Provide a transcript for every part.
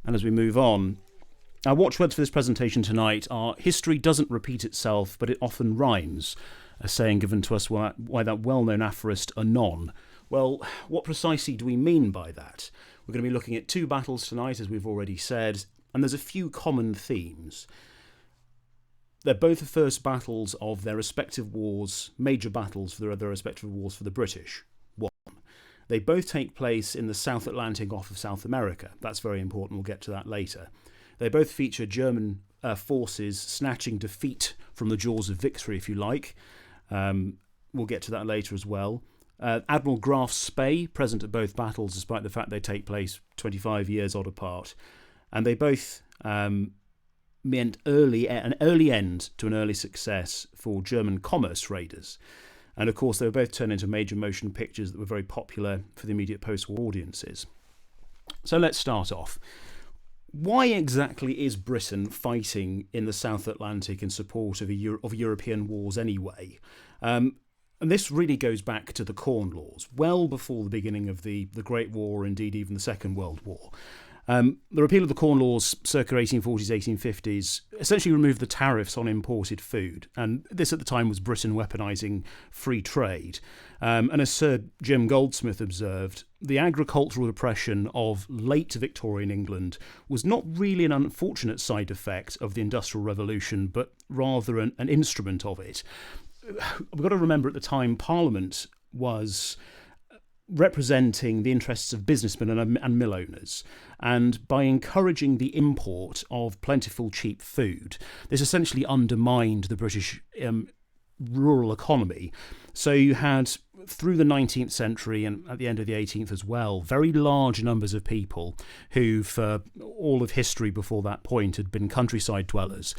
And as we move on, our watchwords for this presentation tonight are history doesn't repeat itself, but it often rhymes, a saying given to us by that well-known aphorist Anon. Well, what precisely do we mean by that? We're going to be looking at two battles tonight, as we've already said, and there's a few common themes. They're both the first battles of their respective wars, major battles for their respective wars for the British. One. They both take place in the South Atlantic off of South America. That's very important. We'll get to that later. They both feature German forces snatching defeat from the jaws of victory, if you like. We'll get to that later as well. Admiral Graf Spee, present at both battles, despite the fact they take place 25 years odd apart. And they both meant an early end to an early success for German commerce raiders. And of course, they were both turned into major motion pictures that were very popular for the immediate post-war audiences. So let's start off. Why exactly is Britain fighting in the South Atlantic in support of European wars anyway? And this really goes back to the Corn Laws, well before the beginning of the Great War, indeed even the Second World War. The repeal of the Corn Laws circa 1840s, 1850s essentially removed the tariffs on imported food. And this at the time was Britain weaponising free trade. And as Sir Jim Goldsmith observed, the agricultural depression of late Victorian England was not really an unfortunate side effect of the Industrial Revolution, but rather an instrument of it. We've got to remember at the time Parliament was representing the interests of businessmen and mill owners. And by encouraging the import of plentiful, cheap food, this essentially undermined the British rural economy. So you had, through the 19th century and at the end of the 18th as well, very large numbers of people who, for all of history before that point, had been countryside dwellers,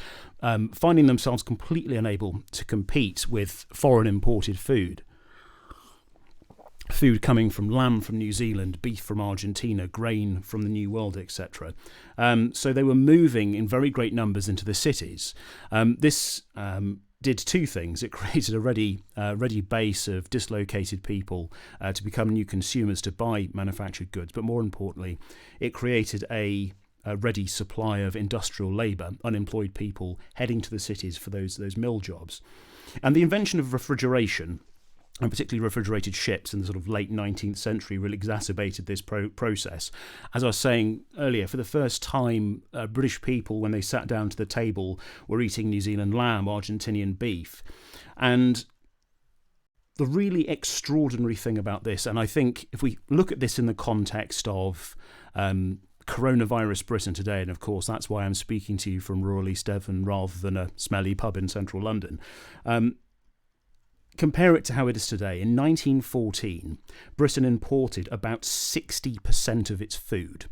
finding themselves completely unable to compete with foreign imported food. Food coming from lamb from New Zealand, beef from Argentina, grain from the New World, etc. So they were moving in very great numbers into the cities. This did two things. It created a ready base of dislocated people to become new consumers to buy manufactured goods. But more importantly, it created a ready supply of industrial labour, unemployed people heading to the cities for those mill jobs. And the invention of refrigeration, and particularly refrigerated ships in the sort of late 19th century, really exacerbated this process. As I was saying earlier, for the first time, British people, when they sat down to the table, were eating New Zealand lamb, Argentinian beef. And the really extraordinary thing about this, and I think if we look at this in the context of coronavirus Britain today, and of course that's why I'm speaking to you from rural East Devon rather than a smelly pub in central London, compare it to how it is today. In 1914, Britain imported about 60% of its food.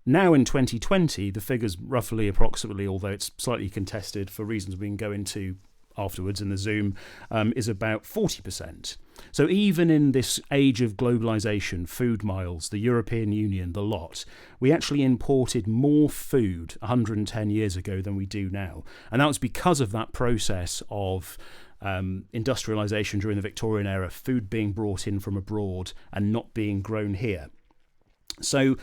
Now in 2020, the figure's approximately, although it's slightly contested for reasons we can go into afterwards in the Zoom, is about 40%. So even in this age of globalisation, food miles, the European Union, the lot, we actually imported more food 110 years ago than we do now. And that was because of that process of industrialisation during the Victorian era, food being brought in from abroad and not being grown here. So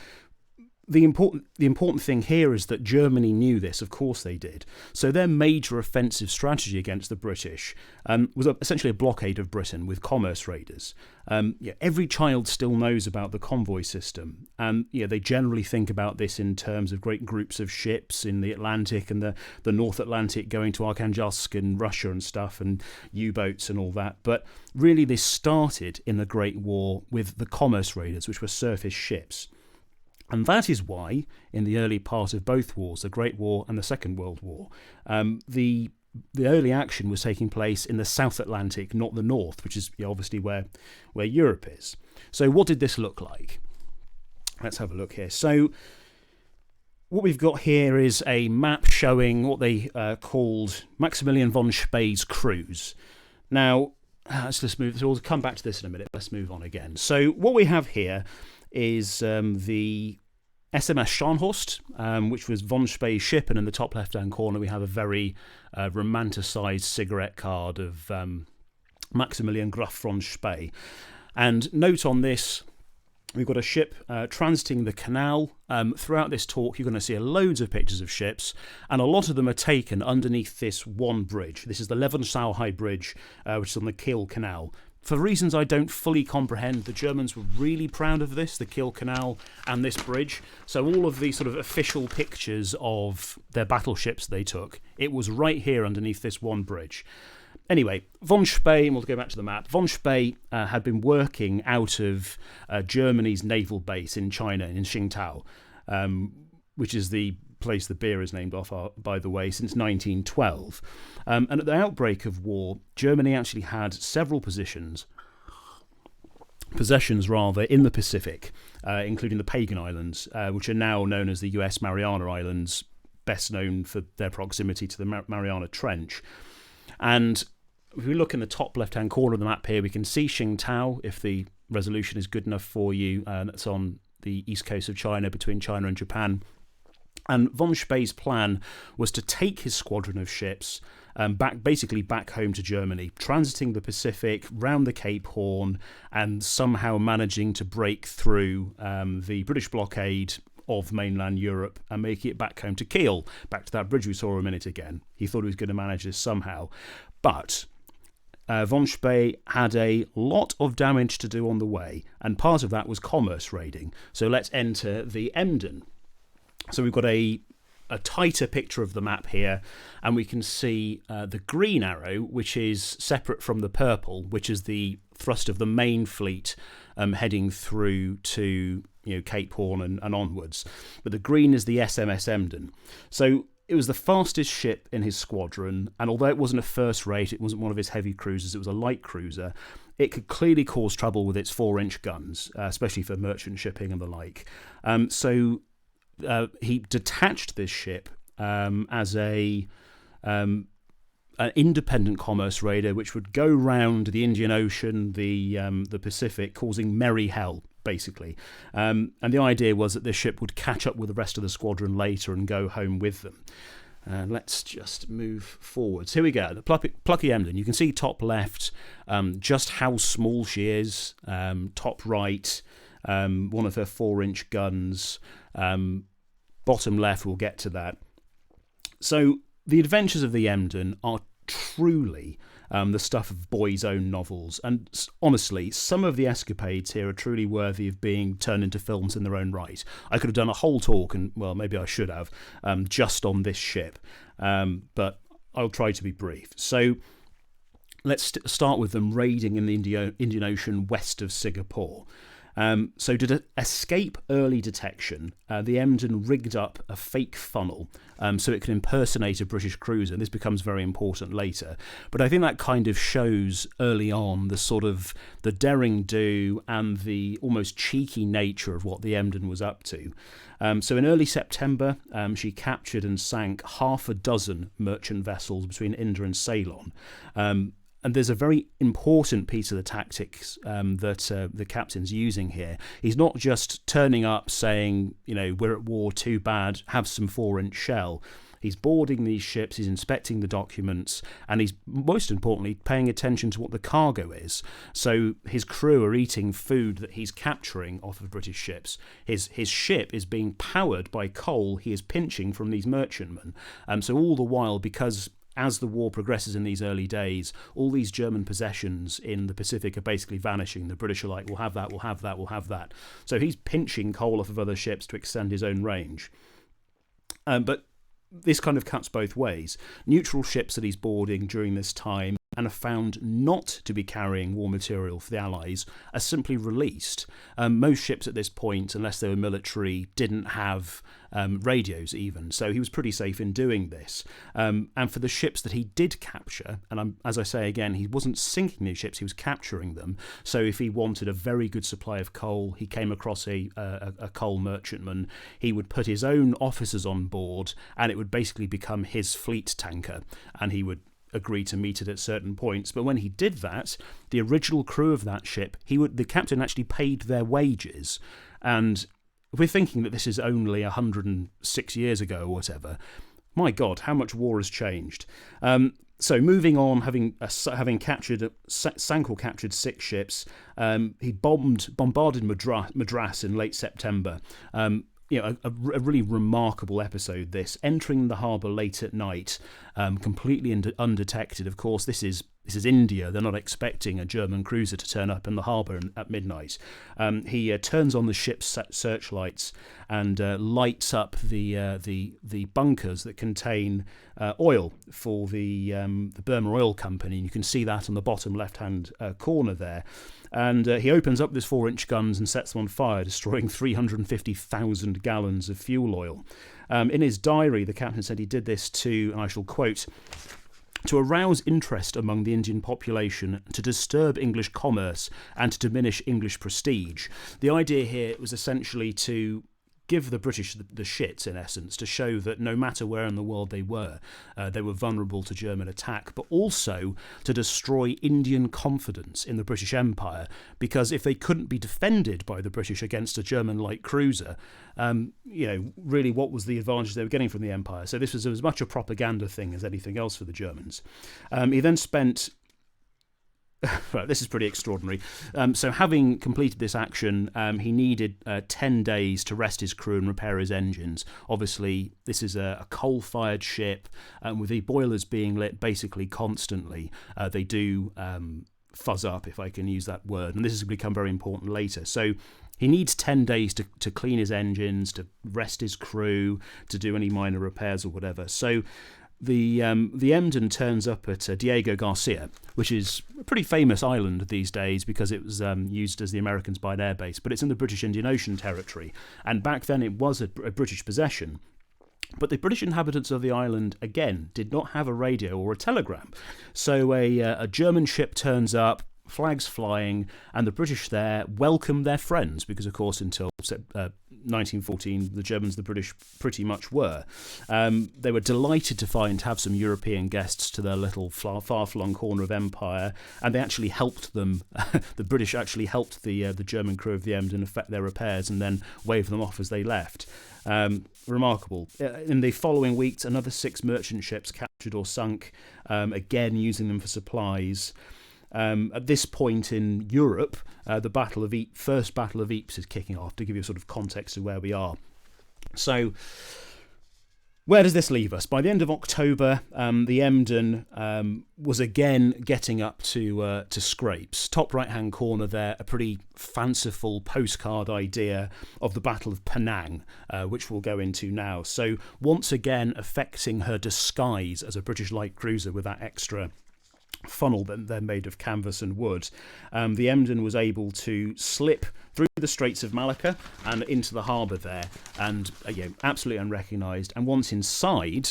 the important thing here is that Germany knew this. Of course they did. So their major offensive strategy against the British was essentially a blockade of Britain with commerce raiders. Every child still knows about the convoy system, and they generally think about this in terms of great groups of ships in the Atlantic and the North Atlantic going to Arkhangelsk and Russia and stuff, and U-boats and all that. But really this started in the Great War with the commerce raiders, which were surface ships. And that is why, in the early part of both wars, the Great War and the Second World War, the early action was taking place in the South Atlantic, not the North, which is obviously where Europe is. So what did this look like? Let's have a look here. So what we've got here is a map showing what they called Maximilian von Spee's cruise. Now, let's just move. So we'll come back to this in a minute. Let's move on again. So what we have here is the SMS Scharnhorst, which was von Spee's ship, and in the top left-hand corner we have a very romanticised cigarette card of Maximilian Graf von Spee. And note on this, We've got a ship transiting the canal. Throughout this talk, you're going to see loads of pictures of ships, and a lot of them are taken underneath this one bridge. This is the Leven-Sauhai Bridge, which is on the Kiel Canal. For reasons I don't fully comprehend, the Germans were really proud of this, the Kiel Canal and this bridge. So all of the sort of official pictures of their battleships they took, it was right here underneath this one bridge. Anyway, von Spee, and we'll go back to the map, von Spee had been working out of Germany's naval base in China, in Qingdao, which is the place the beer is named off, by the way, since 1912. And at the outbreak of war, Germany actually had several possessions in the Pacific, including the Pagan Islands, which are now known as the US Mariana Islands, best known for their proximity to the Mariana Trench. And if we look in the top left-hand corner of the map here, we can see Qingdao, if the resolution is good enough for you. That's on the east coast of China, between China and Japan. And von Spee's plan was to take his squadron of ships back home to Germany, transiting the Pacific, round the Cape Horn, and somehow managing to break through the British blockade of mainland Europe and making it back home to Kiel, back to that bridge we saw a minute again. He thought he was going to manage this somehow. But von Spee had a lot of damage to do on the way, and part of that was commerce raiding. So let's enter the Emden. So we've got a tighter picture of the map here, and we can see the green arrow, which is separate from the purple, which is the thrust of the main fleet heading through to Cape Horn and onwards. But the green is the HMS Emden. So it was the fastest ship in his squadron, and although it wasn't a first rate, it wasn't one of his heavy cruisers, it was a light cruiser, it could clearly cause trouble with its 4-inch guns, especially for merchant shipping and the like. So he detached this ship as an independent commerce raider, which would go round the Indian Ocean, the Pacific, causing merry hell, basically. And the idea was that this ship would catch up with the rest of the squadron later and go home with them. Let's just move forwards. Here we go. The Plucky Emden. You can see top left just how small she is. Top right, one of her 4-inch guns. Bottom left, we'll get to that. So the adventures of the Emden are truly the stuff of boys' own novels. And honestly, some of the escapades here are truly worthy of being turned into films in their own right. I could have done a whole talk, and well, maybe I should have, just on this ship. But I'll try to be brief. So let's start with them raiding in the Indian Ocean west of Singapore. So to escape early detection, the Emden rigged up a fake funnel so it could impersonate a British cruiser, and this becomes very important later. But I think that kind of shows early on the sort of the daring do and the almost cheeky nature of what the Emden was up to. So in early September, she captured and sank 6 merchant vessels between India and Ceylon. And there's a very important piece of the tactics that the captain's using here. He's not just turning up saying, we're at war, too bad, have some 4-inch shell. He's boarding these ships, he's inspecting the documents, and he's, most importantly, paying attention to what the cargo is. So his crew are eating food that he's capturing off of British ships. His ship is being powered by coal he is pinching from these merchantmen. So all the while, because as the war progresses in these early days, all these German possessions in the Pacific are basically vanishing. The British are like, we'll have that, we'll have that, we'll have that. So he's pinching coal off of other ships to extend his own range. But this kind of cuts both ways. Neutral ships that he's boarding during this time and are found not to be carrying war material for the Allies are simply released. Most ships at this point, unless they were military, didn't have radios even, so he was pretty safe in doing this. And for the ships that he did capture, and as I say again, he wasn't sinking these ships, he was capturing them. So if he wanted a very good supply of coal, he came across a coal merchantman, he would put his own officers on board, and it would basically become his fleet tanker, and he would agree to meet it at certain points. But when he did that, the original crew of that ship, the captain actually paid their wages. And if we're thinking that this is only 106 years ago or whatever, my God, how much war has changed. So moving on, having sank or captured 6 ships, he bombarded Madras in late September. A really remarkable episode, this, entering the harbour late at night, completely undetected. Of course, this is India. They're not expecting a German cruiser to turn up in the harbour at midnight. He turns on the ship's searchlights and lights up the bunkers that contain oil for the Burma Oil Company. You can see that on the bottom left-hand corner there. And he opens up his 4-inch guns and sets them on fire, destroying 350,000 gallons of fuel oil. In his diary, the captain said he did this to, and I shall quote, "to arouse interest among the Indian population, to disturb English commerce, and to diminish English prestige." The idea here was essentially to give the British the shits, in essence, to show that no matter where in the world they were vulnerable to German attack, but also to destroy Indian confidence in the British Empire, because if they couldn't be defended by the British against a German light cruiser, really what was the advantage they were getting from the Empire? So this was as much a propaganda thing as anything else for the Germans. He then spent... Right, this is pretty extraordinary. So having completed this action, he needed 10 days to rest his crew and repair his engines. Obviously, this is a coal-fired ship, with the boilers being lit basically constantly. They do fuzz up, if I can use that word, and this has become very important later. So he needs 10 days to clean his engines, to rest his crew, to do any minor repairs or whatever. So the Emden turns up at Diego Garcia, which is a pretty famous island these days because it was used as the Americans' by air base, but it's in the British Indian Ocean territory, and back then it was a British possession. But the British inhabitants of the island, again, did not have a radio or a telegram. So a German ship turns up, flags flying, and the British there welcome their friends, because of course until 1914 the Germans, the British pretty much were. They were delighted to have some European guests to their little far-flung corner of empire, and they actually helped them. The British actually helped the German crew of the Emden effect their repairs and then waved them off as they left. Remarkable. In the following weeks, another 6 merchant ships captured or sunk, again using them for supplies. At this point in Europe, the First Battle of Ypres is kicking off, to give you a sort of context of where we are. So, where does this leave us? By the end of October, the Emden was again getting up to scrapes. Top right-hand corner there, a pretty fanciful postcard idea of the Battle of Penang, which we'll go into now. So, once again, affecting her disguise as a British light cruiser with that extra funnel that they're made of canvas and wood. The Emden was able to slip through the Straits of Malacca and into the harbour there, and absolutely unrecognised. And once inside,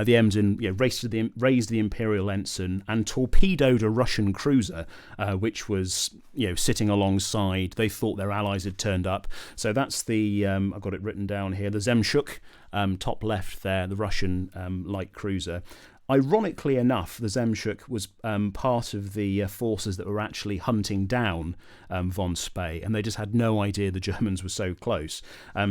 the Emden raised the Imperial ensign and torpedoed a Russian cruiser, which was sitting alongside. They thought their allies had turned up. So that's the I've got it written down here. The Zemshuk, top left there, the Russian light cruiser. Ironically enough, the Zemshuk was part of the forces that were actually hunting down von Spee, and they just had no idea the Germans were so close.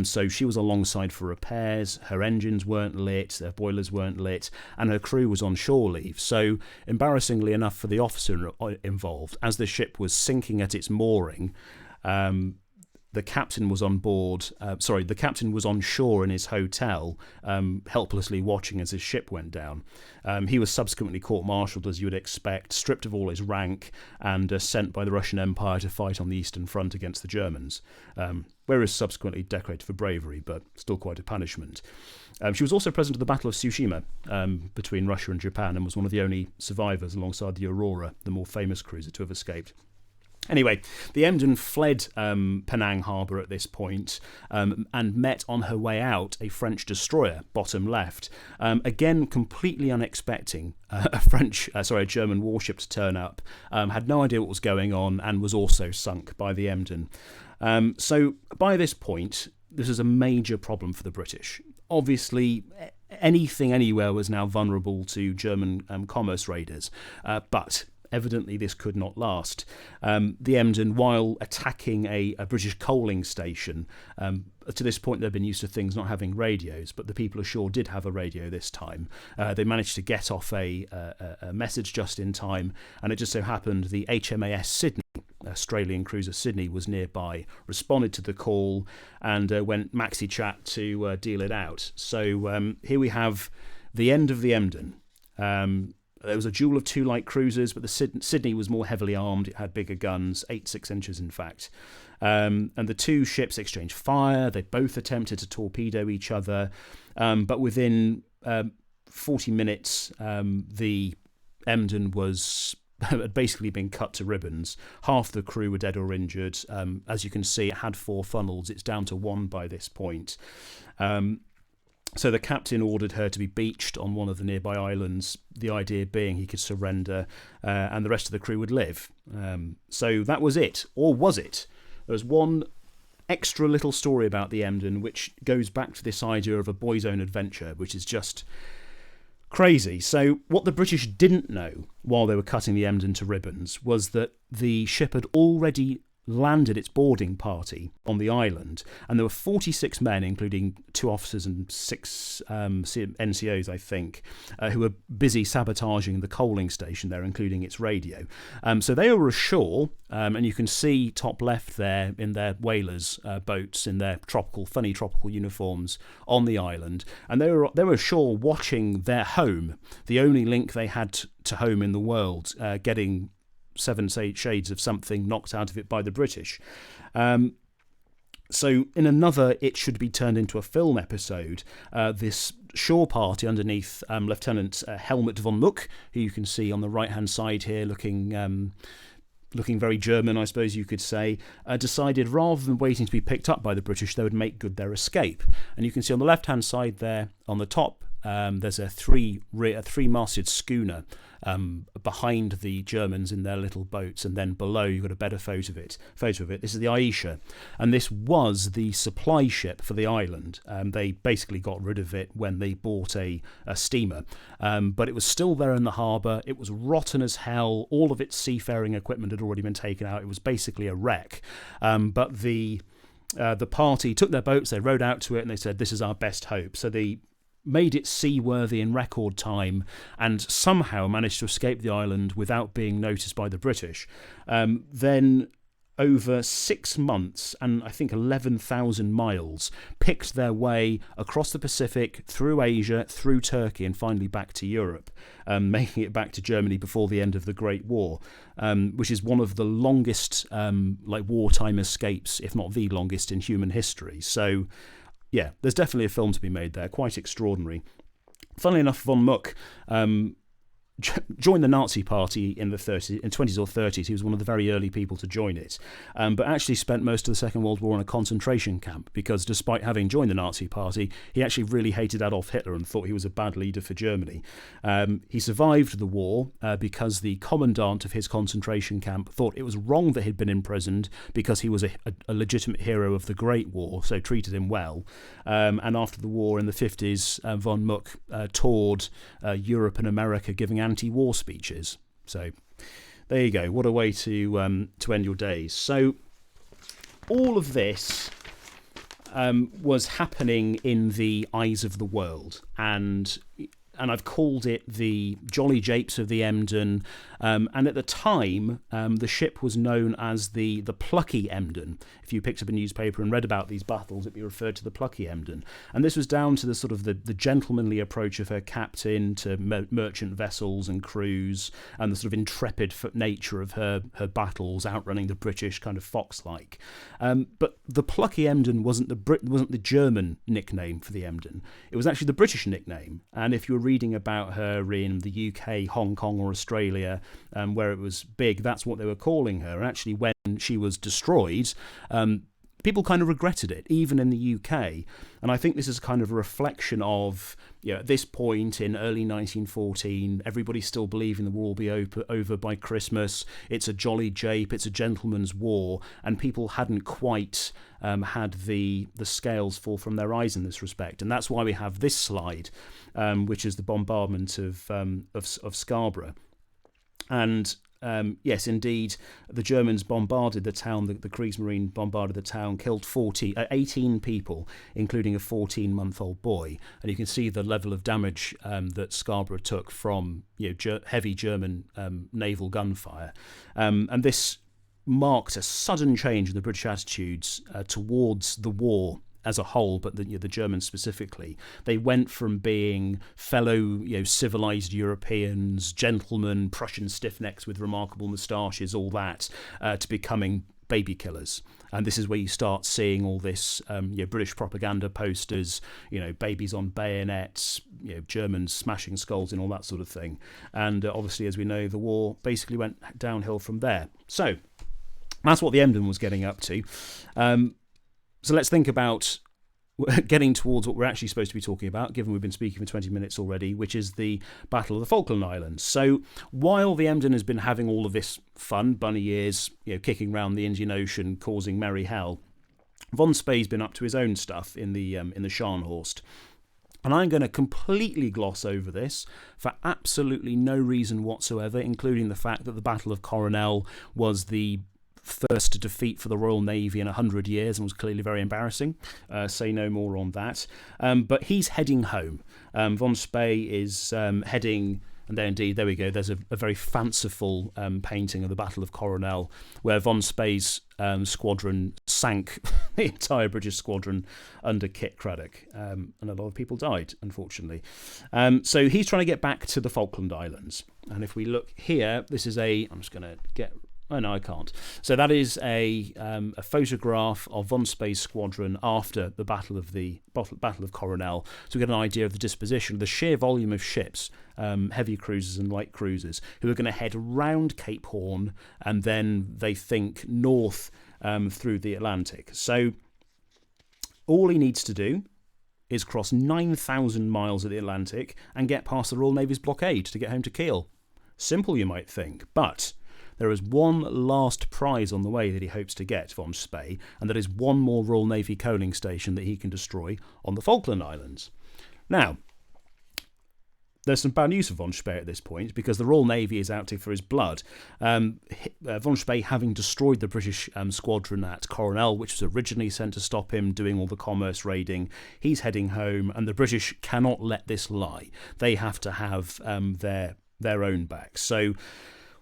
So she was alongside for repairs, her engines weren't lit, their boilers weren't lit, and her crew was on shore leave. So, embarrassingly enough for the officer involved, as the ship was sinking at its mooring, the captain was on board. The captain was on shore in his hotel, helplessly watching as his ship went down. He was subsequently court-martialed, as you would expect, stripped of all his rank, and sent by the Russian Empire to fight on the Eastern Front against the Germans. Whereas subsequently decorated for bravery, but still quite a punishment. She was also present at the Battle of Tsushima between Russia and Japan, and was one of the only survivors alongside the Aurora, the more famous cruiser to have escaped. Anyway, the Emden fled Penang harbour at this point, and met on her way out a French destroyer, bottom left. Again, completely unexpecting, a German warship to turn up. Had no idea what was going on, and was also sunk by the Emden. So by this point, this is a major problem for the British. Obviously, anything anywhere was now vulnerable to German commerce raiders, but evidently this could not last. The Emden, while attacking a British coaling station, to this point they've been used to things not having radios, but the people ashore did have a radio this time. They managed to get off a message just in time, and it just so happened the HMAS Sydney, Australian cruiser Sydney, was nearby, responded to the call, and went maxi chat to deal it out. So here we have the end of the Emden. There was a duel of two light cruisers, but the Sydney was more heavily armed. It had bigger guns, 6 inches in fact. And the two ships exchanged fire. They both attempted to torpedo each other. But within 40 minutes, the Emden had basically been cut to ribbons. Half the crew were dead or injured. As you can see, it had 4 funnels. It's down to 1 by this point. So the captain ordered her to be beached on one of the nearby islands, the idea being he could surrender and the rest of the crew would live. So that was it. Or was it? There was one extra little story about the Emden which goes back to this idea of a boy's own adventure, which is just crazy. So what the British didn't know while they were cutting the Emden to ribbons was that the ship had already landed its boarding party on the island, and there were 46 men, including 2 officers and 6 NCOs, I think, who were busy sabotaging the coaling station there, including its radio. So they were ashore, and you can see top left there in their whalers' boats in their funny tropical uniforms on the island, and they were ashore watching their home, the only link they had to home in the world, getting 7 shades of something knocked out of it by the British. So in another It Should Be Turned Into a Film episode, this shore party underneath Lieutenant Helmut von Muck, who you can see on the right-hand side here looking very German, I suppose you could say, decided rather than waiting to be picked up by the British, they would make good their escape. And you can see on the left-hand side there, on the top, there's a three-masted schooner behind the Germans in their little boats, and then below you've got a better photo of it. This is the Aisha, and this was the supply ship for the island. They basically got rid of it when they bought a steamer, but it was still there in the harbour. It was rotten as hell. All of its seafaring equipment had already been taken out. It was basically a wreck, but the party took their boats, they rowed out to it, and they said, this is our best hope. So they made it seaworthy in record time and somehow managed to escape the island without being noticed by the British. Then over 6 months and I think 11,000 miles picked their way across the Pacific, through Asia, through Turkey, and finally back to Europe, making it back to Germany before the end of the Great War, which is one of the longest wartime escapes, if not the longest in human history. So yeah, there's definitely a film to be made there, quite extraordinary. Funnily enough, von Muck joined the Nazi Party in the 20s or 30s. He was one of the very early people to join it, but actually spent most of the Second World War in a concentration camp, because despite having joined the Nazi Party, he actually really hated Adolf Hitler and thought he was a bad leader for Germany. He survived the war because the commandant of his concentration camp thought it was wrong that he'd been imprisoned, because he was a legitimate hero of the Great War, so treated him well. And after the war in the 50s, von Muck toured Europe and America giving anti-war speeches. So there you go. What a way to end your days. So all of this was happening in the eyes of the world, and I've called it the Jolly Japes of the Emden. And at the time, the ship was known as the Plucky Emden. If you picked up a newspaper and read about these battles, it'd be referred to the Plucky Emden. And this was down to the sort of the gentlemanly approach of her captain to merchant vessels and crews, and the sort of intrepid nature of her battles, outrunning the British, kind of fox-like. But the Plucky Emden wasn't the German nickname for the Emden. It was actually the British nickname. And if you were reading about her in the UK, Hong Kong, or Australia, where it was big, that's what they were calling her. And actually, when she was destroyed, people kind of regretted it, even in the UK. And I think this is kind of a reflection of, at this point in early 1914, everybody's still believing the war will be over by Christmas. It's a jolly jape, it's a gentleman's war, and people hadn't quite had the scales fall from their eyes in this respect. And that's why we have this slide, which is the bombardment of Scarborough. And yes, indeed, the Germans bombarded the town, the Kriegsmarine bombarded the town, killed 18 people, including a 14-month-old boy. And you can see the level of damage that Scarborough took from heavy German naval gunfire. And this marked a sudden change in the British attitudes towards the war as a whole, but the Germans specifically. They went from being fellow civilized Europeans, gentlemen, Prussian stiffnecks with remarkable moustaches, all that, to becoming baby killers. And this is where you start seeing all this British propaganda posters, babies on bayonets, Germans smashing skulls and all that sort of thing. And obviously, as we know, the war basically went downhill from there. So that's what the Emden was getting up to. So let's think about getting towards what we're actually supposed to be talking about, given we've been speaking for 20 minutes already, which is the Battle of the Falkland Islands. So while the Emden has been having all of this fun, bunny ears, kicking around the Indian Ocean, causing merry hell, von Spey's been up to his own stuff in the Scharnhorst. And I'm going to completely gloss over this for absolutely no reason whatsoever, including the fact that the Battle of Coronel was the first defeat for the Royal Navy in 100 years and was clearly very embarrassing. Say no more on that. But he's heading home. Von Spey is heading, and there we go, there's a very fanciful painting of the Battle of Coronel where Von Spey's squadron sank the entire British squadron under Kit Craddock. And a lot of people died, unfortunately. So he's trying to get back to the Falkland Islands. And if we look here, this is I'm just going to get... Oh, no, I can't. So that is a photograph of von Spey's squadron after the Battle of Coronel. So we get an idea of the disposition, the sheer volume of ships, heavy cruisers and light cruisers, who are going to head round Cape Horn and then they think north through the Atlantic. So all he needs to do is cross 9,000 miles of the Atlantic and get past the Royal Navy's blockade to get home to Kiel. Simple, you might think, but there is one last prize on the way that he hopes to get, von Spey, and that is one more Royal Navy coaling station that he can destroy on the Falkland Islands. Now, there's some bad news for von Spey at this point, because the Royal Navy is out for his blood. Von Spey, having destroyed the British squadron at Coronel, which was originally sent to stop him doing all the commerce raiding, he's heading home, and the British cannot let this lie. They have to have their own back. So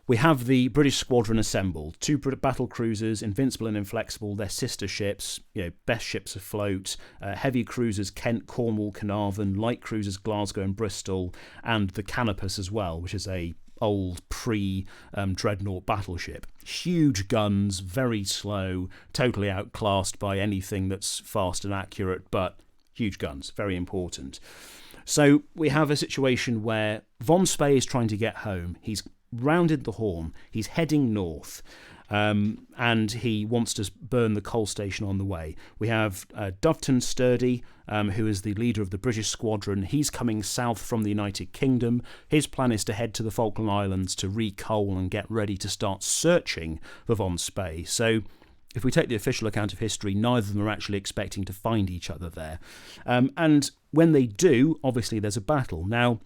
we have the British squadron assembled, 2 battle cruisers, Invincible and Inflexible, their sister ships, best ships afloat, heavy cruisers Kent, Cornwall, Carnarvon, light cruisers Glasgow and Bristol, and the Canopus as well, which is a old pre-dreadnought battleship. Huge guns, very slow, totally outclassed by anything that's fast and accurate, but huge guns, very important. So we have a situation where von Spey is trying to get home. He's rounded the Horn, he's heading north, and he wants to burn the coal station on the way. We have Doveton Sturdy, who is the leader of the British squadron. He's coming south from the United Kingdom. His plan is to head to the Falkland Islands to recoal and get ready to start searching for von Spey. So if we take the official account of history, neither of them are actually expecting to find each other there. And when they do, obviously there's a battle. Now,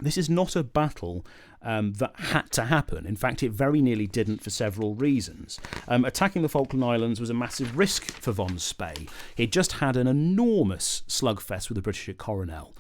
this is not a battle that had to happen. In fact, it very nearly didn't for several reasons. Attacking the Falkland Islands was a massive risk for von Spey. He'd just had an enormous slugfest with the British at Coronel.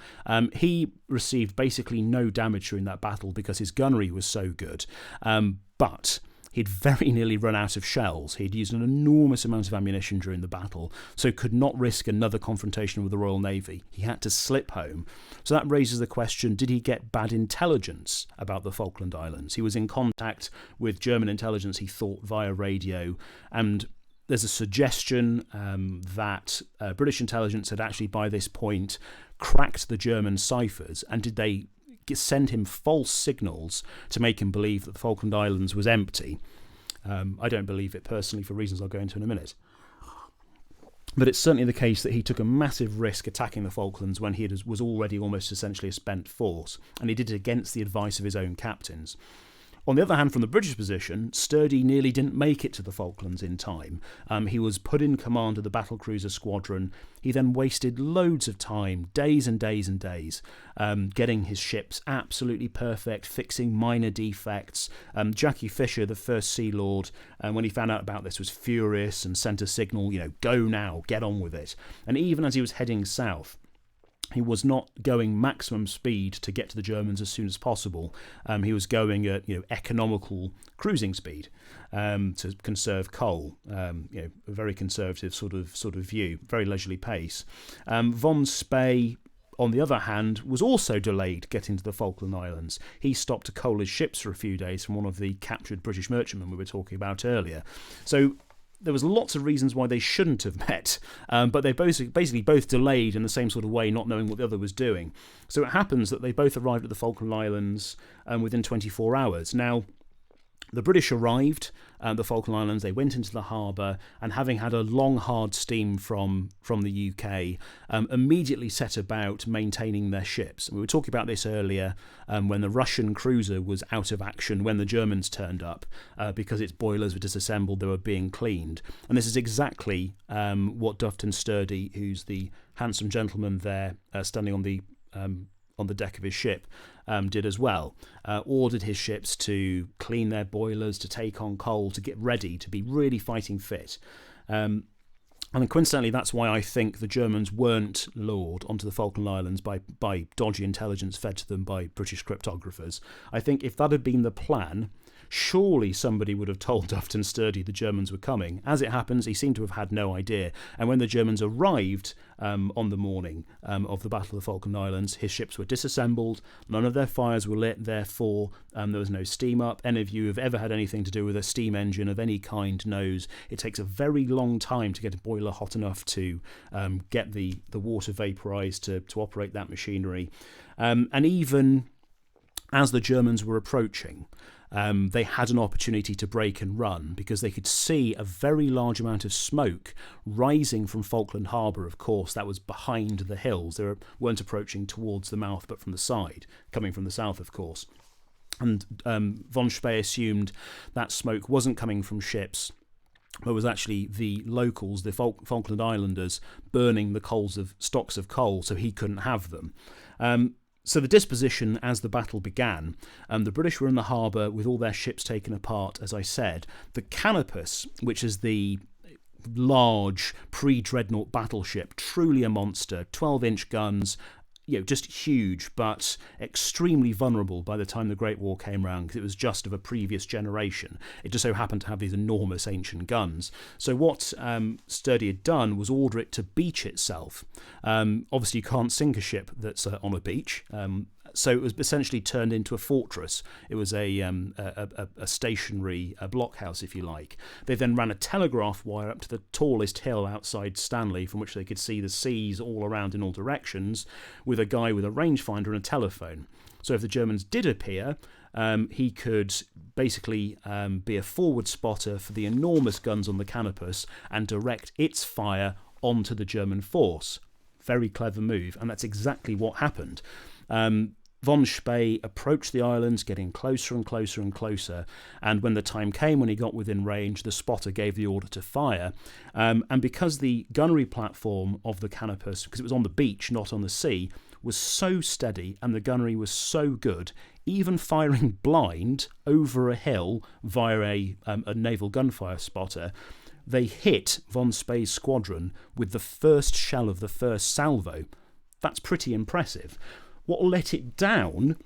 He received basically no damage during that battle because his gunnery was so good. But he'd very nearly run out of shells. He'd used an enormous amount of ammunition during the battle, so could not risk another confrontation with the Royal Navy. He had to slip home. So that raises the question, did he get bad intelligence about the Falkland Islands? He was in contact with German intelligence, he thought, via radio, and there's a suggestion that British intelligence had actually, by this point, cracked the German ciphers, and did they send him false signals to make him believe that the Falkland Islands was empty. I don't believe it personally for reasons I'll go into in a minute. But it's certainly the case that he took a massive risk attacking the Falklands when he was already almost essentially a spent force, and he did it against the advice of his own captains. On the other hand, from the British position, Sturdy nearly didn't make it to the Falklands in time. He was put in command of the battlecruiser squadron. He then wasted loads of time, days and days and days, getting his ships absolutely perfect, fixing minor defects. Jackie Fisher, the first Sea Lord, when he found out about this, was furious and sent a signal, go now, get on with it. And even as he was heading south, he was not going maximum speed to get to the Germans as soon as possible. He was going at economical cruising speed to conserve coal. A very conservative sort of view, very leisurely pace. Von Spee, on the other hand, was also delayed getting to the Falkland Islands. He stopped to coal his ships for a few days from one of the captured British merchantmen we were talking about earlier. So there was lots of reasons why they shouldn't have met, but they basically both delayed in the same sort of way, not knowing what the other was doing. So it happens that they both arrived at the Falkland Islands within 24 hours. Now, the British arrived at the Falkland Islands, they went into the harbour, and having had a long, hard steam from the UK, immediately set about maintaining their ships. And we were talking about this earlier when the Russian cruiser was out of action when the Germans turned up because its boilers were disassembled, they were being cleaned. And this is exactly what Dufton Sturdy, who's the handsome gentleman there standing on the deck of his ship, did as well. Ordered his ships to clean their boilers, to take on coal, to get ready, to be really fighting fit. And coincidentally, that's why I think the Germans weren't lured onto the Falkland Islands by dodgy intelligence fed to them by British cryptographers. I think if that had been the plan, surely somebody would have told Dufton Sturdy the Germans were coming. As it happens, he seemed to have had no idea. And when the Germans arrived on the morning of the Battle of the Falkland Islands, his ships were disassembled, none of their fires were lit, therefore there was no steam up. Any of you who have ever had anything to do with a steam engine of any kind knows it takes a very long time to get a boiler hot enough to get the water vaporised to operate that machinery. And even as the Germans were approaching, they had an opportunity to break and run because they could see a very large amount of smoke rising from Falkland Harbour. Of course, that was behind the hills. They weren't approaching towards the mouth, but from the side, coming from the south, of course. And von Spee assumed that smoke wasn't coming from ships, but was actually the locals, the Falkland Islanders, burning the stocks of coal, so he couldn't have them. So the disposition as the battle began, the British were in the harbour with all their ships taken apart, as I said. The Canopus, which is the large pre-dreadnought battleship, truly a monster, 12-inch guns, just huge, but extremely vulnerable by the time the Great War came around, because it was just of a previous generation. It just so happened to have these enormous ancient guns. So what Sturdy had done was order it to beach itself. Obviously, you can't sink a ship that's on a beach. So it was essentially turned into a fortress. It was a stationary blockhouse, if you like. They then ran a telegraph wire up to the tallest hill outside Stanley, from which they could see the seas all around in all directions, with a guy with a rangefinder and a telephone. So if the Germans did appear, he could basically be a forward spotter for the enormous guns on the Canopus and direct its fire onto the German force. Very clever move, and that's exactly what happened. Von Spee approached the islands, getting closer and closer and closer, and when the time came when he got within range, the spotter gave the order to fire. And because the gunnery platform of the Canopus, because it was on the beach, not on the sea, was so steady and the gunnery was so good, even firing blind over a hill via a naval gunfire spotter, they hit von Spee's squadron with the first shell of the first salvo. That's pretty impressive. What let it down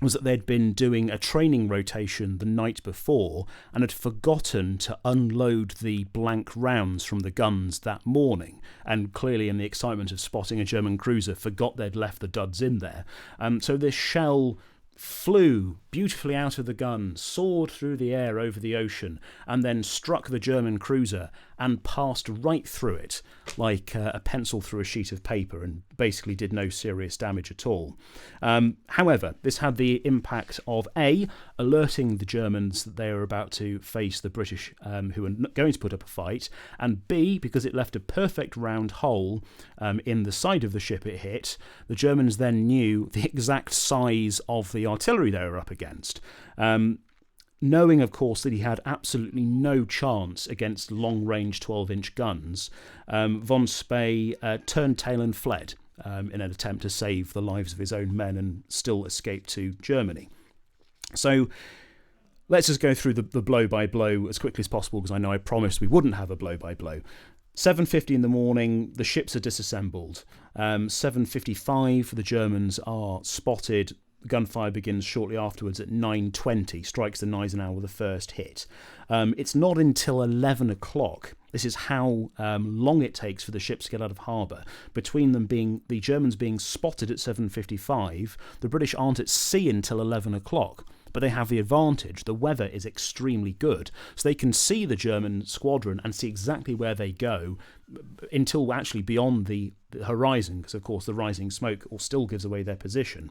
was that they'd been doing a training rotation the night before and had forgotten to unload the blank rounds from the guns that morning, and clearly in the excitement of spotting a German cruiser forgot they'd left the duds in there. So this shell flew beautifully out of the gun, soared through the air over the ocean, and then struck the German cruiser and passed right through it like a pencil through a sheet of paper, and basically did no serious damage at all. However, this had the impact of A, alerting the Germans that they were about to face the British, who were going to put up a fight, and B, because it left a perfect round hole in the side of the ship it hit, the Germans then knew the exact size of the artillery they were up against. knowing, of course, that he had absolutely no chance against long-range 12-inch guns, von Spee turned tail and fled in an attempt to save the lives of his own men and still escape to Germany. So let's just go through the blow-by-blow as quickly as possible, because I know I promised we wouldn't have a blow-by-blow. 7:50 in the morning, the ships are disassembled. 7:55, the Germans are spotted. Gunfire begins shortly afterwards at 9:20, strikes the Gneisenau with the first hit. It's not until 11 o'clock. This is how long it takes for the ships to get out of harbour. Between them the Germans being spotted at 7:55, the British aren't at sea until 11 o'clock. But they have the advantage. The weather is extremely good, so they can see the German squadron and see exactly where they go until actually beyond the horizon, because of course the rising smoke still gives away their position.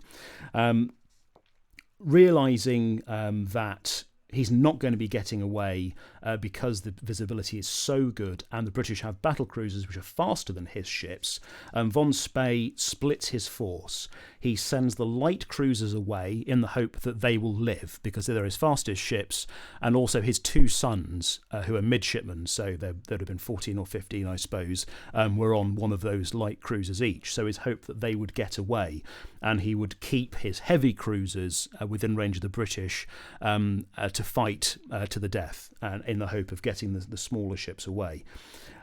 Realising that he's not going to be getting away because the visibility is so good, and the British have battle cruisers which are faster than his ships, von Spee splits his force. He sends the light cruisers away in the hope that they will live, because they're his fastest ships, and also his two sons, who are midshipmen, so there'd have been 14 or 15, I suppose, were on one of those light cruisers each. So his hope that they would get away, and he would keep his heavy cruisers within range of the British to fight to the death, and in the hope of getting the smaller ships away.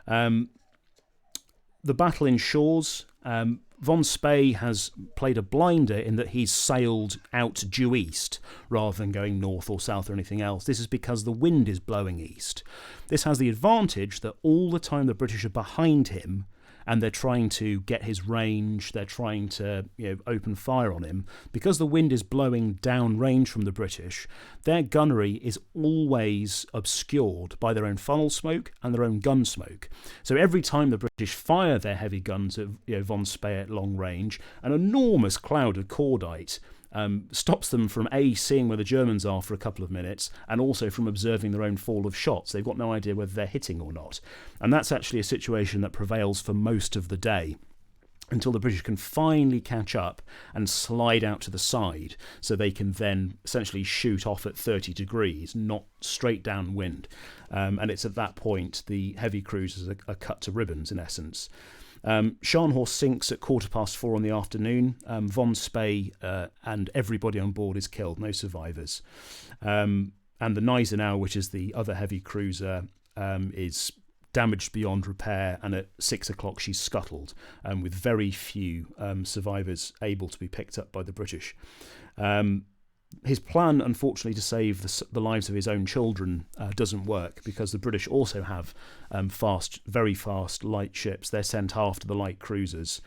The battle ensures. Von Spee has played a blinder in that he's sailed out due east rather than going north or south or anything else. This is because the wind is blowing east. This has the advantage that all the time the British are behind him, and they're trying to get his range, they're trying to open fire on him. Because the wind is blowing down range from the British, their gunnery is always obscured by their own funnel smoke and their own gun smoke. So every time the British fire their heavy guns at von Spee at long range, an enormous cloud of cordite stops them from seeing where the Germans are for a couple of minutes, and also from observing their own fall of shots. They've got no idea whether they're hitting or not. And that's actually a situation that prevails for most of the day, until the British can finally catch up and slide out to the side, so they can then essentially shoot off at 30 degrees, not straight downwind. And it's at that point the heavy cruisers are cut to ribbons, in essence. Scharnhorst sinks at 4:15 in the afternoon. Von Spee and everybody on board is killed, no survivors. And the Gneisenau, which is the other heavy cruiser, is damaged beyond repair, and at 6 o'clock she's scuttled, with very few survivors able to be picked up by the British. His plan, unfortunately, to save the lives of his own children doesn't work, because the British also have very fast light ships. They're sent after the light cruisers.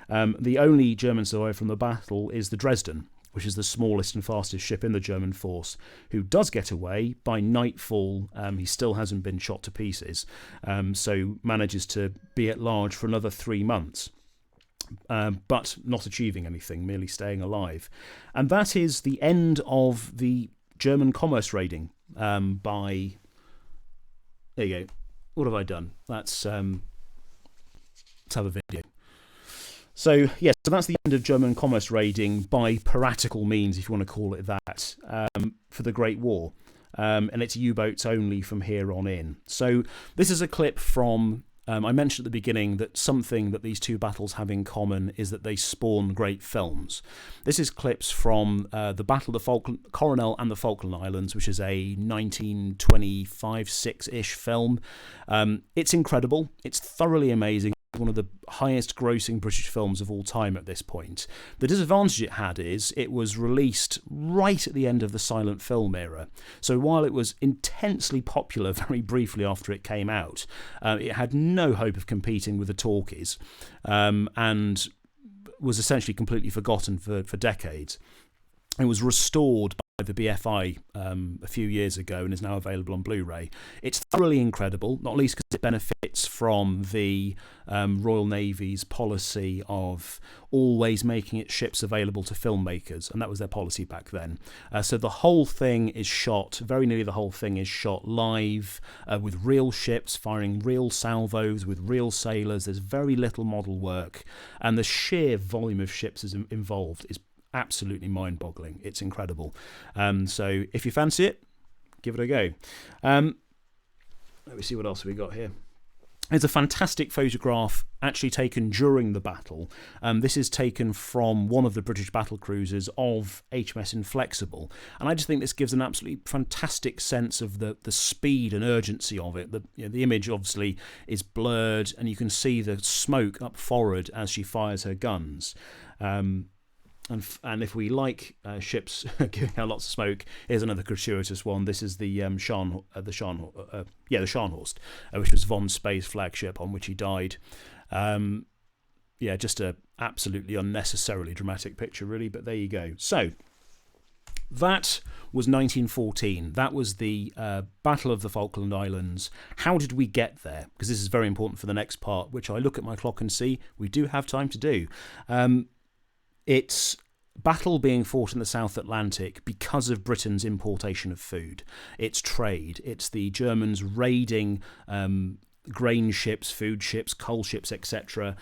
The only German survivor from the battle is the Dresden, which is the smallest and fastest ship in the German force, who does get away. By nightfall, he still hasn't been shot to pieces, so manages to be at large for another 3 months. But not achieving anything, merely staying alive. And that is the end of the German commerce raiding by... There you go. What have I done? Let's have a video. So, yes, so that's the end of German commerce raiding by piratical means, if you want to call it that, for the Great War. And it's U-boats only from here on in. So this is a clip from... I mentioned at the beginning that something that these two battles have in common is that they spawn great films. This is clips from the Battle of the Coronel and the Falkland Islands, which is a 1925-6-ish film. It's incredible. It's thoroughly amazing. One of the highest grossing British films of all time at this point. The disadvantage it had is it was released right at the end of the silent film era. So while it was intensely popular very briefly after it came out, it had no hope of competing with the talkies, and was essentially completely forgotten for decades. It was restored by the BFI a few years ago and is now available on Blu-ray. It's thoroughly incredible, not least because it benefits from the Royal Navy's policy of always making its ships available to filmmakers, and that was their policy back then. So the whole thing is shot, very nearly the whole thing is shot live, with real ships firing real salvos with real sailors. There's very little model work, and the sheer volume of ships involved is absolutely mind-boggling. It's incredible. So if you fancy it, give it a go. Let me see what else we got here. It's a fantastic photograph actually taken during the battle. This is taken from one of the British battle cruisers of HMS Inflexible. And I just think this gives an absolutely fantastic sense of the speed and urgency of it. The image obviously is blurred and you can see the smoke up forward as she fires her guns. And if we like ships giving out lots of smoke, here's another gratuitous one. This is the Scharnhorst, which was von Spey's flagship on which he died. Just a absolutely unnecessarily dramatic picture, really. But there you go. So that was 1914. That was the Battle of the Falkland Islands. How did we get there? Because this is very important for the next part, which I look at my clock and see we do have time to do. It's battle being fought in the South Atlantic because of Britain's importation of food. It's trade. It's the Germans raiding grain ships, food ships, coal ships, etc.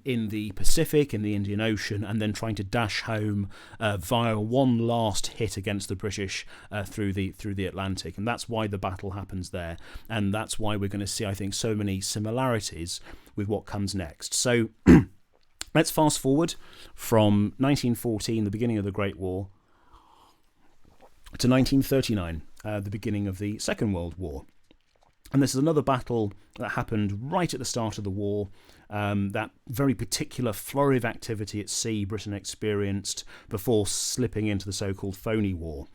In the Pacific, in the Indian Ocean, and then trying to dash home via one last hit against the British through the Atlantic. And that's why the battle happens there. And that's why we're going to see, I think, so many similarities with what comes next. So let's fast forward from 1914, the beginning of the Great War, to 1939, the beginning of the Second World War. And this is another battle that happened right at the start of the war, that very particular flurry of activity at sea Britain experienced before slipping into the so-called phony war.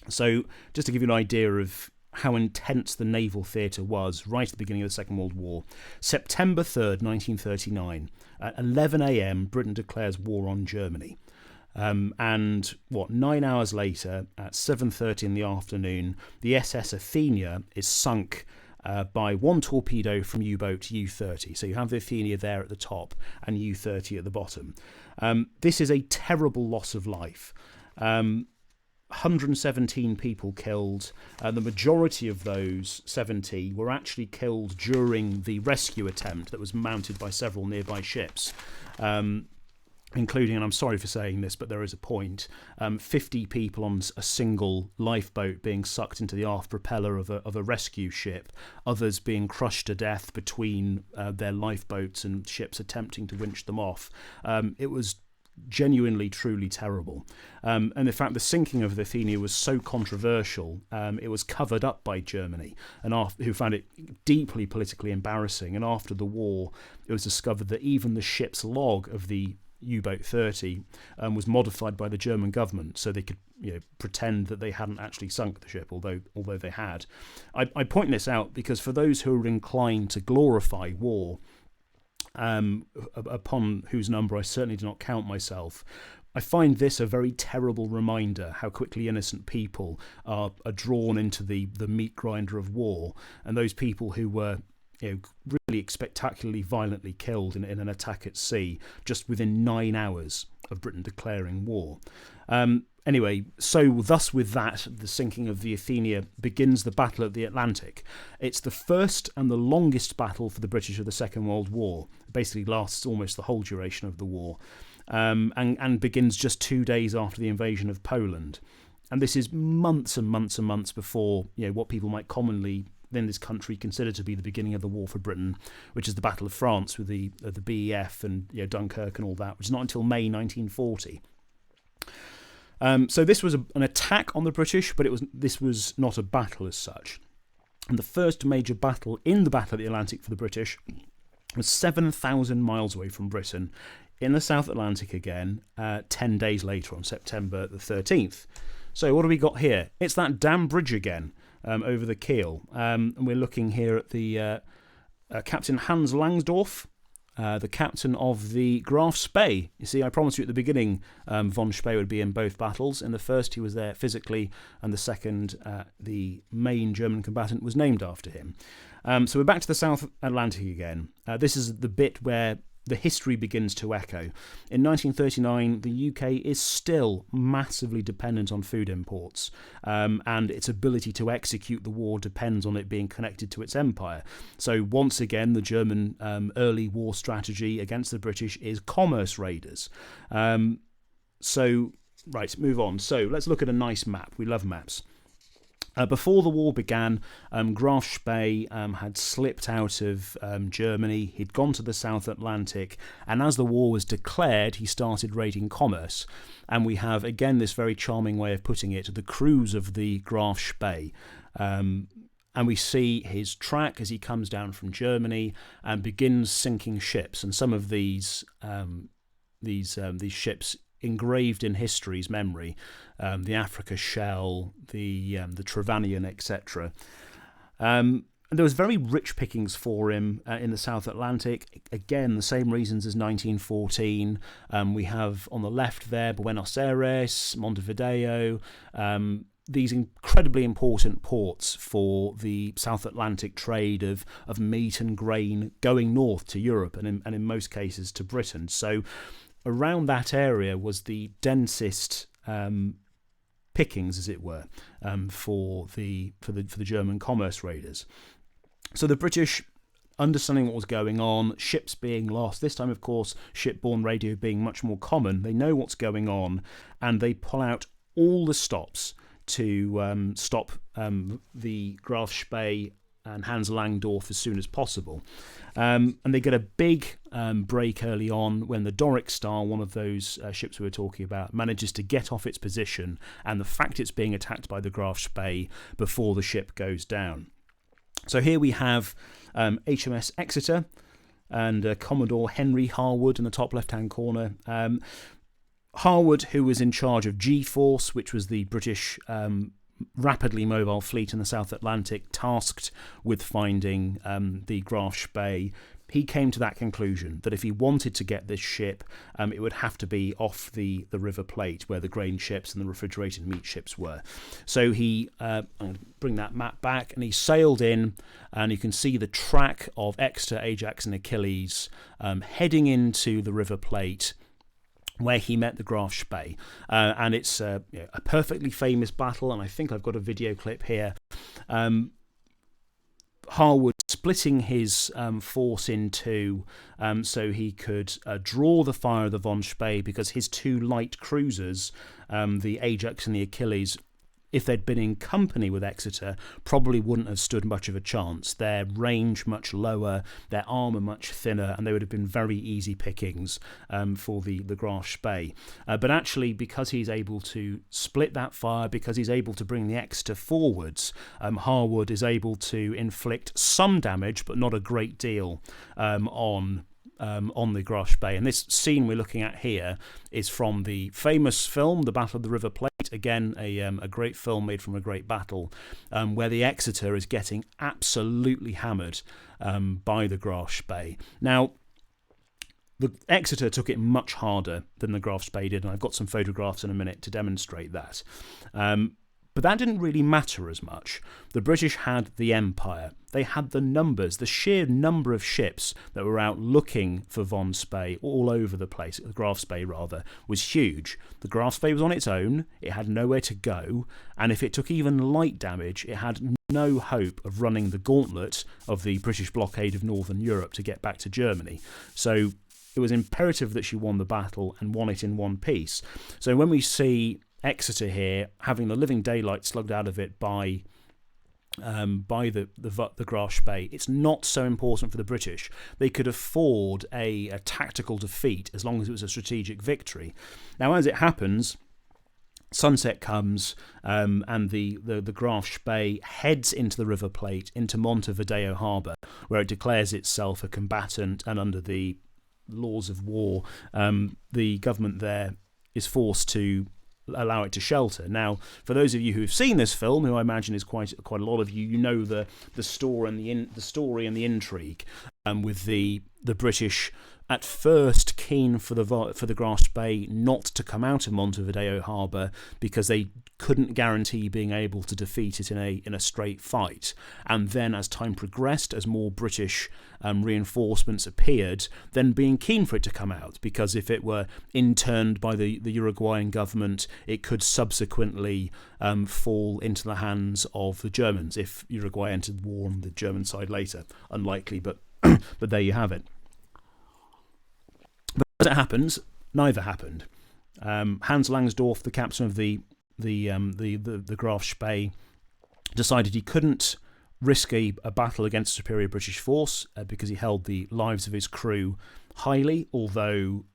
So just to give you an idea of how intense the naval theatre was right at the beginning of the Second World War. September 3rd, 1939, at 11 a.m, Britain declares war on Germany. 9 hours later, at 7:30 in the afternoon, the SS Athenia is sunk by one torpedo from U-boat U-30. So you have the Athenia there at the top and U-30 at the bottom. This is a terrible loss of life. 117 people killed. The majority of those 70 were actually killed during the rescue attempt that was mounted by several nearby ships, including, and I'm sorry for saying this, but there is a point, 50 people on a single lifeboat being sucked into the aft propeller of a rescue ship, others being crushed to death between their lifeboats and ships attempting to winch them off. It was genuinely, truly terrible. And in fact, the sinking of the Athenia was so controversial, it was covered up by Germany, who found it deeply politically embarrassing. And after the war, it was discovered that even the ship's log of the U-boat 30 was modified by the German government, so they could pretend that they hadn't actually sunk the ship, although they had. I point this out because for those who are inclined to glorify war, upon whose number I certainly do not count myself, I find this a very terrible reminder how quickly innocent people are drawn into the meat grinder of war, and those people who were really spectacularly violently killed in an attack at sea just within 9 hours of Britain declaring war. Anyway, so thus with that, the sinking of the Athenia begins the Battle of the Atlantic. It's the first and the longest battle for the British of the Second World War. It basically lasts almost the whole duration of the war, and begins just 2 days after the invasion of Poland. And this is months and months and months before what people might commonly in this country consider to be the beginning of the war for Britain, which is the Battle of France with the BEF and Dunkirk and all that, which is not until May 1940. So this was an attack on the British, but this was not a battle as such. And the first major battle in the Battle of the Atlantic for the British was 7,000 miles away from Britain, in the South Atlantic again, 10 days later on September the 13th. So what do we got here? It's that damn bridge again, over the Kiel. And we're looking here at the Captain Hans Langsdorf, the captain of the Graf Spee. You see, I promised you at the beginning von Spee would be in both battles. In the first, he was there physically, and the second, the main German combatant was named after him. So we're back to the South Atlantic again. This is the bit where the history begins to echo. In 1939, the UK is still massively dependent on food imports, and its ability to execute the war depends on it being connected to its empire. So once again, the German early war strategy against the British is commerce raiders. Right, move on. So let's look at a nice map. We love maps. Before the war began, Graf Spee had slipped out of Germany. He'd gone to the South Atlantic, and as the war was declared, he started raiding commerce. And we have, again, this very charming way of putting it, the cruise of the Graf Spee. And we see his track as he comes down from Germany and begins sinking ships. And some of these ships engraved in history's memory, the Africa Shell, the Trevannion, etc. There was very rich pickings for him in the South Atlantic. Again, the same reasons as 1914. We have on the left there Buenos Aires, Montevideo, these incredibly important ports for the South Atlantic trade of meat and grain going north to Europe and in most cases to Britain. So around that area was the densest pickings, as it were, for the German commerce raiders. So the British, understanding what was going on, ships being lost, this time, of course, shipborne radio being much more common, they know what's going on, and they pull out all the stops to stop the Graf Spee and Hans Langsdorf as soon as possible. And they get a big break early on when the Doric Star, one of those ships we were talking about, manages to get off its position, and the fact it's being attacked by the Graf Spee before the ship goes down. So here we have HMS Exeter and Commodore Henry Harwood in the top left-hand corner. Harwood, who was in charge of G-Force, which was the British rapidly mobile fleet in the South Atlantic, tasked with finding the Graf Spee, he came to that conclusion that if he wanted to get this ship, it would have to be off the River Plate, where the grain ships and the refrigerated meat ships were. So he, I'm going to bring that map back, and he sailed in, and you can see the track of Exeter, Ajax, and Achilles heading into the River Plate, where he met the Graf Spee. And it's a perfectly famous battle, and I think I've got a video clip here. Harwood splitting his force in two so he could draw the fire of the Von Spee, because his two light cruisers, the Ajax and the Achilles, if they'd been in company with Exeter, probably wouldn't have stood much of a chance. Their range much lower, their armour much thinner, and they would have been very easy pickings for the Graf Spee. But actually, because he's able to split that fire, because he's able to bring the Exeter forwards, Harwood is able to inflict some damage, but not a great deal, on the Graf Spee. And this scene we're looking at here is from the famous film, The Battle of the River Plate. Again, a great film made from a great battle, where the Exeter is getting absolutely hammered by the Graf Spee. Now, the Exeter took it much harder than the Graf Spee did, and I've got some photographs in a minute to demonstrate that. But that didn't really matter as much. The British had the Empire. They had the numbers, the sheer number of ships that were out looking for Von Spee all over the place. The Graf Spee, rather, was huge. The Graf Spee was on its own. It had nowhere to go. And if it took even light damage, it had no hope of running the gauntlet of the British blockade of Northern Europe to get back to Germany. So it was imperative that she won the battle and won it in one piece. So when we see Exeter here having the living daylight slugged out of it by the Graf Spee, it's not so important for the British. They could afford a tactical defeat as long as it was a strategic victory. Now, as it happens, sunset comes, and the Graf Spee heads into the River Plate, into Montevideo harbour, where it declares itself a combatant, and under the laws of war, the government there is forced to allow it to shelter. Now, for those of you who have seen this film, who I imagine is quite a lot of you, you know the story and the intrigue, with the British at first keen for the Graf Spee not to come out of Montevideo harbour, because they couldn't guarantee being able to defeat it in a straight fight. And then as time progressed, as more British reinforcements appeared, then being keen for it to come out, because if it were interned by the Uruguayan government, it could subsequently fall into the hands of the Germans if Uruguay entered war on the German side later. Unlikely, but but there you have it. But as it happens, neither happened. Hans Langsdorf, the captain of the Graf Spee, decided he couldn't risk a battle against a superior British force because he held the lives of his crew highly, although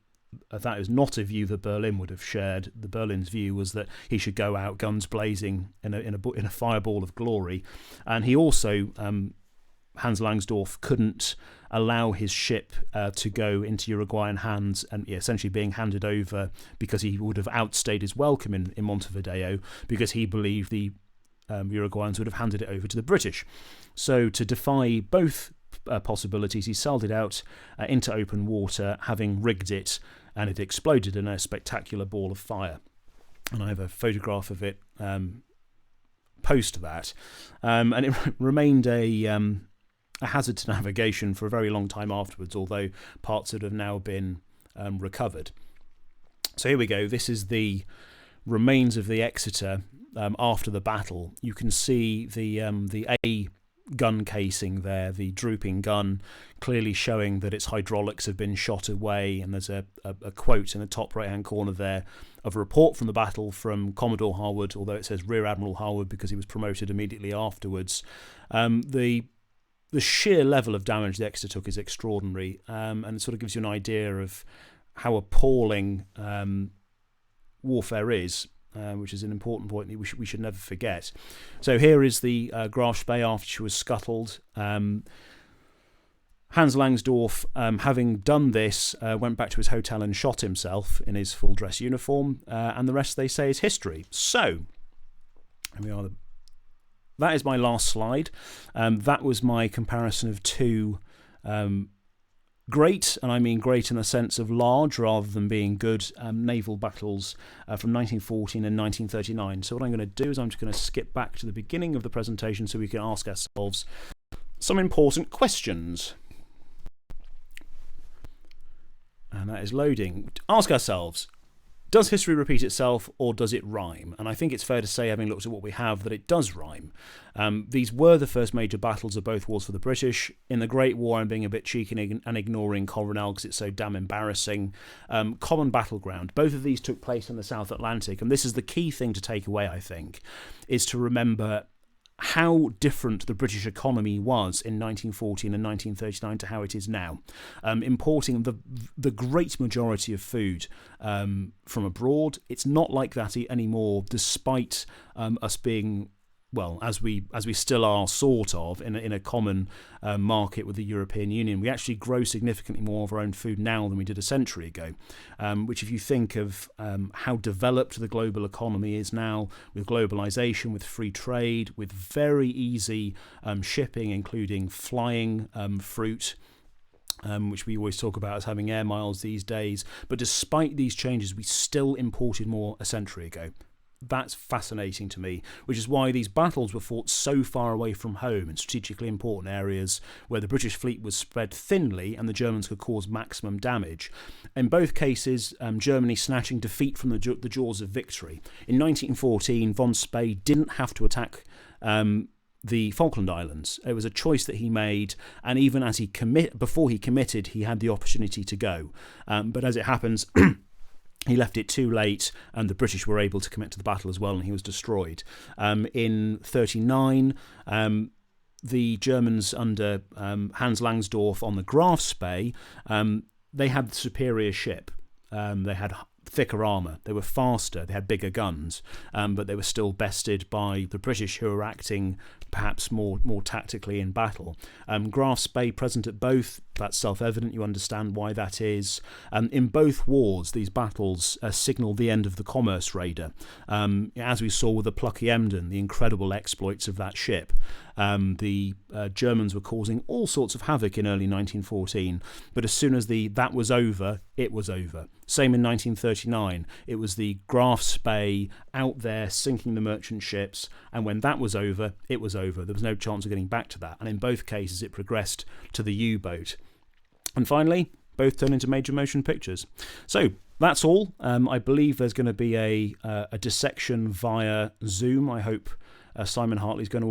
that is not a view that Berlin would have shared. The Berlin's view was that he should go out guns blazing in a fireball of glory. And he also, Hans Langsdorf, couldn't allow his ship to go into Uruguayan hands and essentially being handed over, because he would have outstayed his welcome in Montevideo, because he believed the Uruguayans would have handed it over to the British. So to defy both possibilities, he sailed it out into open water, having rigged it, and it exploded in a spectacular ball of fire. And I have a photograph of it post that. And it remained a hazard to navigation for a very long time afterwards, although parts that have now been recovered. So here we go. This is the remains of the Exeter after the battle. You can see the A gun casing there, the drooping gun, clearly showing that its hydraulics have been shot away. And there's a quote in the top right hand corner there of a report from the battle from Commodore Harwood, although it says Rear Admiral Harwood because he was promoted immediately afterwards. The sheer level of damage the Exeter took is extraordinary, and it sort of gives you an idea of how appalling warfare is, which is an important point that we should never forget. So here is the Graf Spee after she was scuttled. Hans Langsdorf, having done this, went back to his hotel and shot himself in his full dress uniform, and the rest, they say, is history. So, here we are. That is my last slide. That was my comparison of two great, and I mean great in the sense of large rather than being good, naval battles from 1914 and 1939. So what I'm going to do is I'm just going to skip back to the beginning of the presentation so we can ask ourselves some important questions. And that is loading. Ask ourselves, does history repeat itself, or does it rhyme? And I think it's fair to say, having looked at what we have, that it does rhyme. These were the first major battles of both wars for the British. In the Great War, I'm being a bit cheeky and ignoring Coronel because it's so damn embarrassing. Common battleground. Both of these took place in the South Atlantic, and this is the key thing to take away, I think, is to remember how different the British economy was in 1914 and 1939 to how it is now. Importing the great majority of food from abroad. It's not like that anymore, despite us being, well, as we still are sort of in a common market with the European Union. We actually grow significantly more of our own food now than we did a century ago, which, if you think of how developed the global economy is now, with globalization, with free trade, with very easy shipping, including flying fruit, which we always talk about as having air miles these days. But despite these changes, we still imported more a century ago. That's fascinating to me, which is why these battles were fought so far away from home in strategically important areas where the British fleet was spread thinly and the Germans could cause maximum damage. In both cases, Germany snatching defeat from the jaws of victory. In 1914, von Spee didn't have to attack the Falkland Islands. It was a choice that he made, and even as before he committed, he had the opportunity to go. But as it happens, he left it too late, and the British were able to commit to the battle as well, and he was destroyed. In 1939, the Germans under Hans Langsdorf on the Graf Spee, they had the superior ship. They had thicker armour, they were faster, they had bigger guns, but they were still bested by the British, who were acting perhaps more tactically in battle. Graf Spee present at both, that's self-evident, you understand why that is. In both wars, these battles signalled the end of the commerce raider, as we saw with the Plucky Emden, the incredible exploits of that ship. The Germans were causing all sorts of havoc in early 1914, but as soon as that was over, it was over. Same in 1939. It was the Graf Spee out there sinking the merchant ships, and when that was over, it was over. There was no chance of getting back to that, and in both cases it progressed to the U-boat. And finally, both turned into major motion pictures. So that's all. I believe there's going to be a dissection via Zoom. I hope Simon Hartley's going to